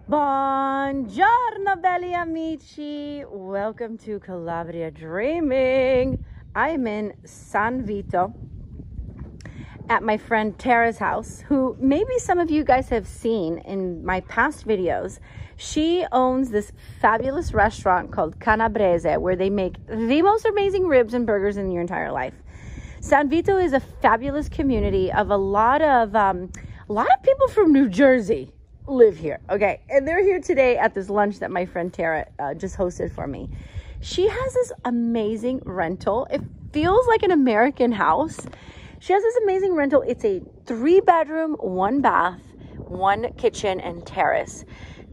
Buongiorno belli amici, welcome to Calabria Dreaming. I'm in San Vito at my friend Tara's house, who maybe some of you guys have seen in my past videos. She owns this fabulous restaurant called Calabria, where they make the most amazing ribs and burgers in your entire life. San Vito is a fabulous community of a lot of people from New Jersey live here. Okay, and they're here today at this lunch that my friend Tara just hosted for me. She has this amazing rental. It feels like an American house. She has this amazing rental. It's a 3-bedroom, 1 bath, 1 kitchen and terrace.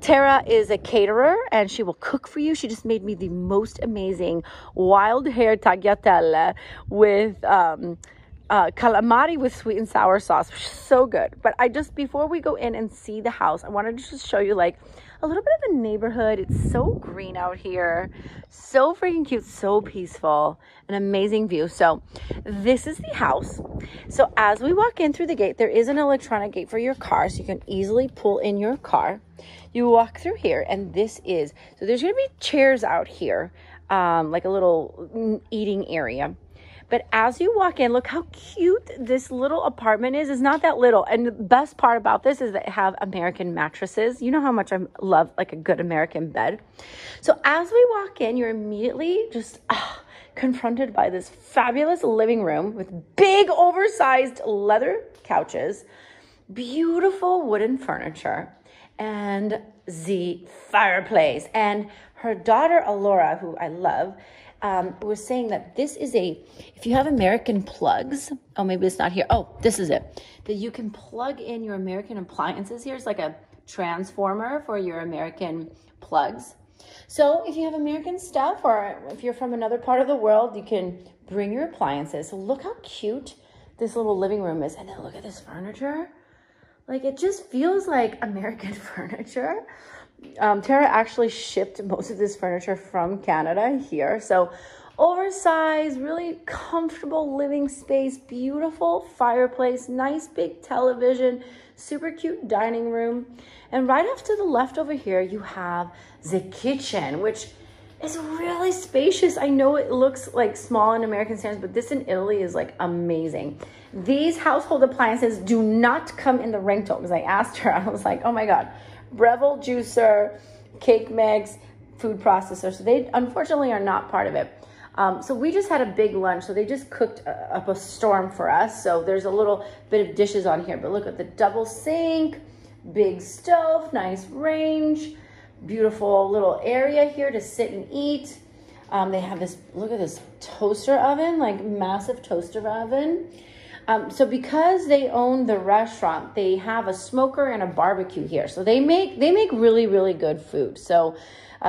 Tara is a caterer and she will cook for you. She just made me the most amazing wild hair tagliatelle with calamari with sweet and sour sauce, which is so good. But before we go in and see the house, I wanted to just show you like a little bit of the neighborhood. It's so green out here, so freaking cute, so peaceful, an amazing view. So this is the house. So as we walk in through the gate, there is an electronic gate for your car, so you can easily pull in your car. You walk through here, and so there's gonna be chairs out here, like a little eating area. But as you walk in, look how cute this little apartment is. It's not that little. And the best part about this is that they have American mattresses. You know how much I love like a good American bed. So as we walk in, you're immediately just confronted by this fabulous living room with big oversized leather couches, beautiful wooden furniture, and the fireplace. And her daughter, Alora, who I love, was saying that this is if you have American plugs, oh, maybe it's not here. Oh, this is it. That you can plug in your American appliances here. It's like a transformer for your American plugs. So if you have American stuff, or if you're from another part of the world, you can bring your appliances. So look how cute this little living room is. And then look at this furniture. Like, it just feels like American furniture. Tara actually shipped most of this furniture from Canada here. So oversized, really comfortable living space, beautiful fireplace, nice big television, super cute dining room. And right off to the left over here, you have the kitchen, which is really spacious. I know it looks like small in American standards, but this in Italy is like amazing. These household appliances do not come in the rental, because I asked her, I was like, oh my God, Breville juicer, cake mix, food processor. So they unfortunately are not part of it. So we just had a big lunch. So they just cooked up a storm for us. So there's a little bit of dishes on here, but look at the double sink, big stove, nice range, beautiful little area here to sit and eat. They have this, look at this toaster oven, like massive toaster oven. So because they own the restaurant, they have a smoker and a barbecue here. So they make really, really good food. So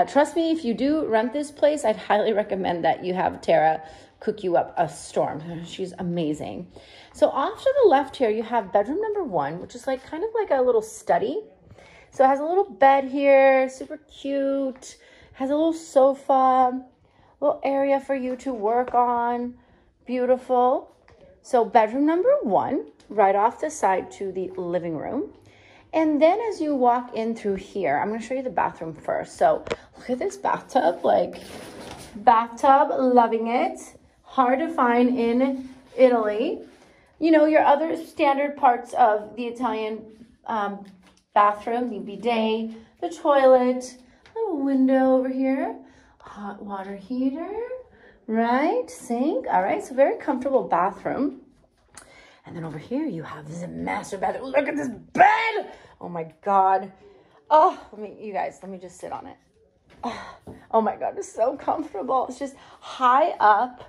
trust me, if you do rent this place, I'd highly recommend that you have Tara cook you up a storm. She's amazing. So off to the left here, you have bedroom number 1, which is like kind of like a little study. So it has a little bed here, super cute. Has a little sofa, little area for you to work on. Beautiful. So bedroom number 1, right off the side to the living room. And then as you walk in through here, I'm going to show you the bathroom first. So look at this bathtub, loving it. Hard to find in Italy. You know, your other standard parts of the Italian bathroom, the bidet, the toilet, little window over here, hot water heater. Right, sink. All right, so very comfortable bathroom. And then over here you have this master bathroom. Look at this bed. Oh my God. Oh, you guys, let me just sit on it. Oh my God, it's so comfortable. It's just high up,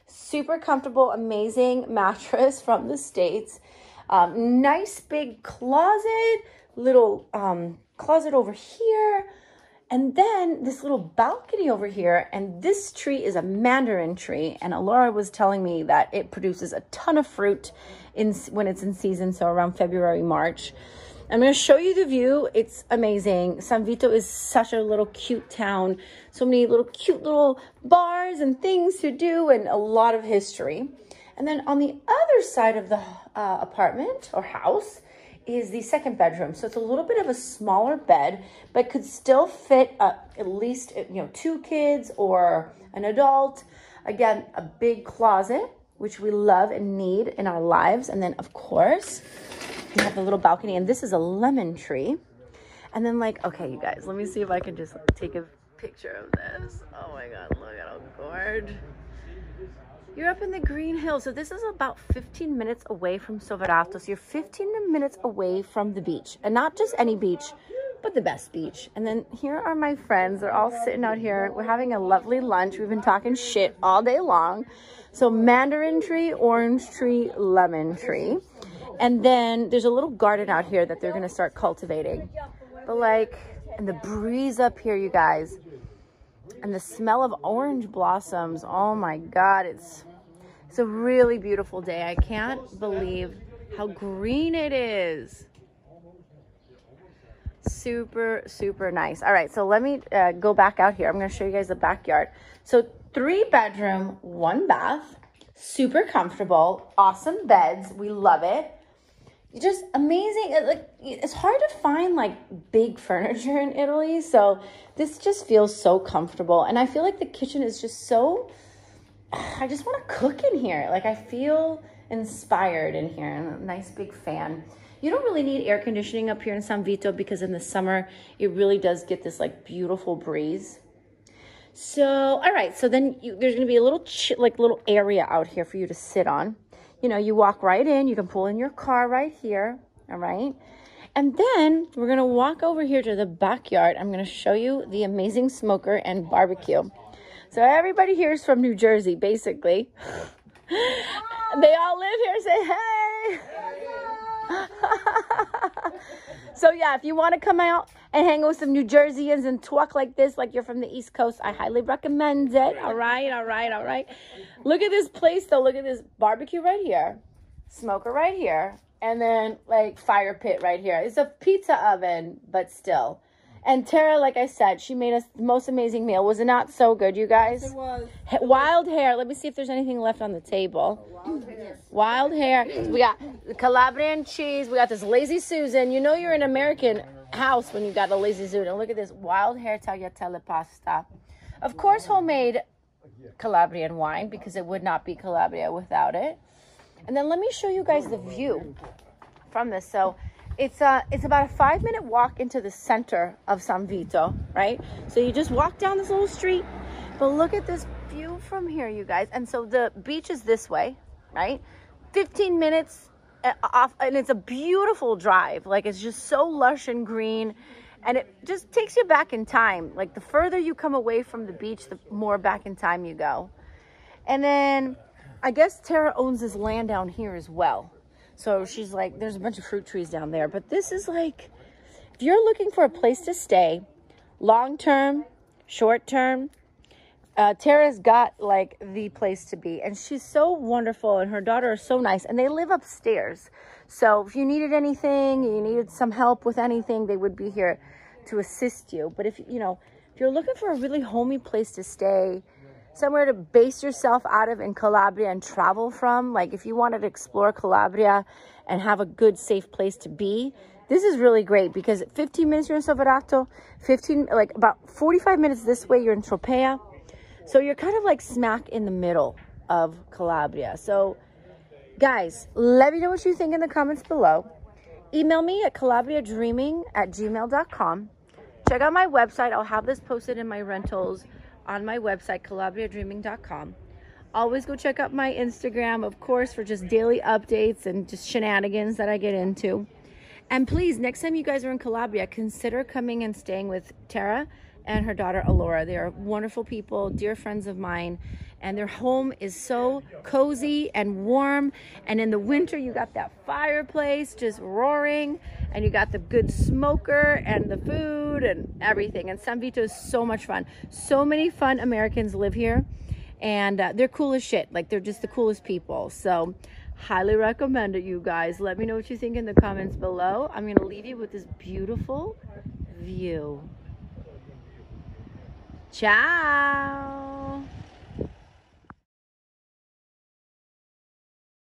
super comfortable, amazing mattress from the States. Nice big closet, little closet over here. And then this little balcony over here, and this tree is a mandarin tree. And Alora was telling me that it produces a ton of fruit when it's in season, so around February, March. I'm going to show you the view. It's amazing. San Vito is such a little cute town. So many little cute little bars and things to do, and a lot of history. And then on the other side of the apartment or house is the second bedroom. So it's a little bit of a smaller bed, but could still fit at least, 2 kids or an adult. Again, a big closet, which we love and need in our lives. And then, of course, we have the little balcony, and this is a lemon tree. And then, okay, you guys, let me see if I can just take a picture of this. Oh my God, look at how gorgeous. You're up in the Green Hills. So this is about 15 minutes away from Soverato. So you're 15 minutes away from the beach, and not just any beach, but the best beach. And then here are my friends. They're all sitting out here. We're having a lovely lunch. We've been talking shit all day long. So mandarin tree, orange tree, lemon tree. And then there's a little garden out here that they're going to start cultivating. But and the breeze up here, you guys, and the smell of orange blossoms. Oh my God, it's a really beautiful day. I can't believe how green it is. Super, super nice. All right, so let me go back out here. I'm going to show you guys the backyard. So 3 bedroom, 1 bath, super comfortable, awesome beds. We love it. Just amazing. It's hard to find big furniture in Italy, so this just feels so comfortable. And I feel like the kitchen is just so, I just want to cook in here. I feel inspired in here, and a nice big fan. You don't really need air conditioning up here in San Vito because in the summer it really does get this beautiful breeze. So all right, so then there's going to be a little little area out here for you to sit on. You walk right in. You can pull in your car right here, all right? And then we're going to walk over here to the backyard. I'm going to show you the amazing smoker and barbecue. So everybody here is from New Jersey, basically. They all live here. Say hey. So yeah, if you want to come out and hang with some New Jerseyans and talk like this, like you're from the East Coast, I highly recommend it. All right, all right, all right. Look at this place though. Look at this barbecue right here, smoker right here, and then fire pit right here. It's a pizza oven, but still. And Tara, like I said, she made us the most amazing meal. Was it not so good, you guys? Yes, it was. Wild hair. Let me see if there's anything left on the table. Wild hair. We got the Calabrian cheese. We got this Lazy Susan. You know you're in an American house when you got a Lazy Susan. Look at this wild hair tagliatelle pasta. Of course, homemade Calabrian wine, because it would not be Calabria without it. And then let me show you guys the view from this. So it's about a 5-minute walk into the center of San Vito, right? So you just walk down this little street, but look at this view from here, you guys. And so the beach is this way, right? 15 minutes off, and it's a beautiful drive. It's just so lush and green, and it just takes you back in time. The further you come away from the beach, the more back in time you go. And then I guess Tara owns this land down here as well. So she's there's a bunch of fruit trees down there. But this is if you're looking for a place to stay, long-term, short-term, Tara's got the place to be. And she's so wonderful, and her daughter is so nice. And they live upstairs. So if you needed anything, you needed some help with anything, they would be here to assist you. But if you're looking for a really homey place to stay, somewhere to base yourself out of in Calabria and travel from, if you wanted to explore Calabria and have a good, safe place to be, this is really great, because 15 minutes you're in Soverato, about 45 minutes this way you're in Tropea. So you're kind of smack in the middle of Calabria. So guys, let me know what you think in the comments below. Email me at calabriadreaming@gmail.com. Check out my website. I'll have this posted in my rentals on my website, calabriadreaming.com. Always go check out my Instagram, of course, for just daily updates and just shenanigans that I get into. And please, next time you guys are in Calabria, consider coming and staying with Tara and her daughter, Alora. They are wonderful people, dear friends of mine. And their home is so cozy and warm. And in the winter, you got that fireplace just roaring. And you got the good smoker and the food and everything. And San Vito is so much fun. So many fun Americans live here. And they're cool as shit. They're just the coolest people. So highly recommend it, you guys. Let me know what you think in the comments below. I'm going to leave you with this beautiful view. Ciao.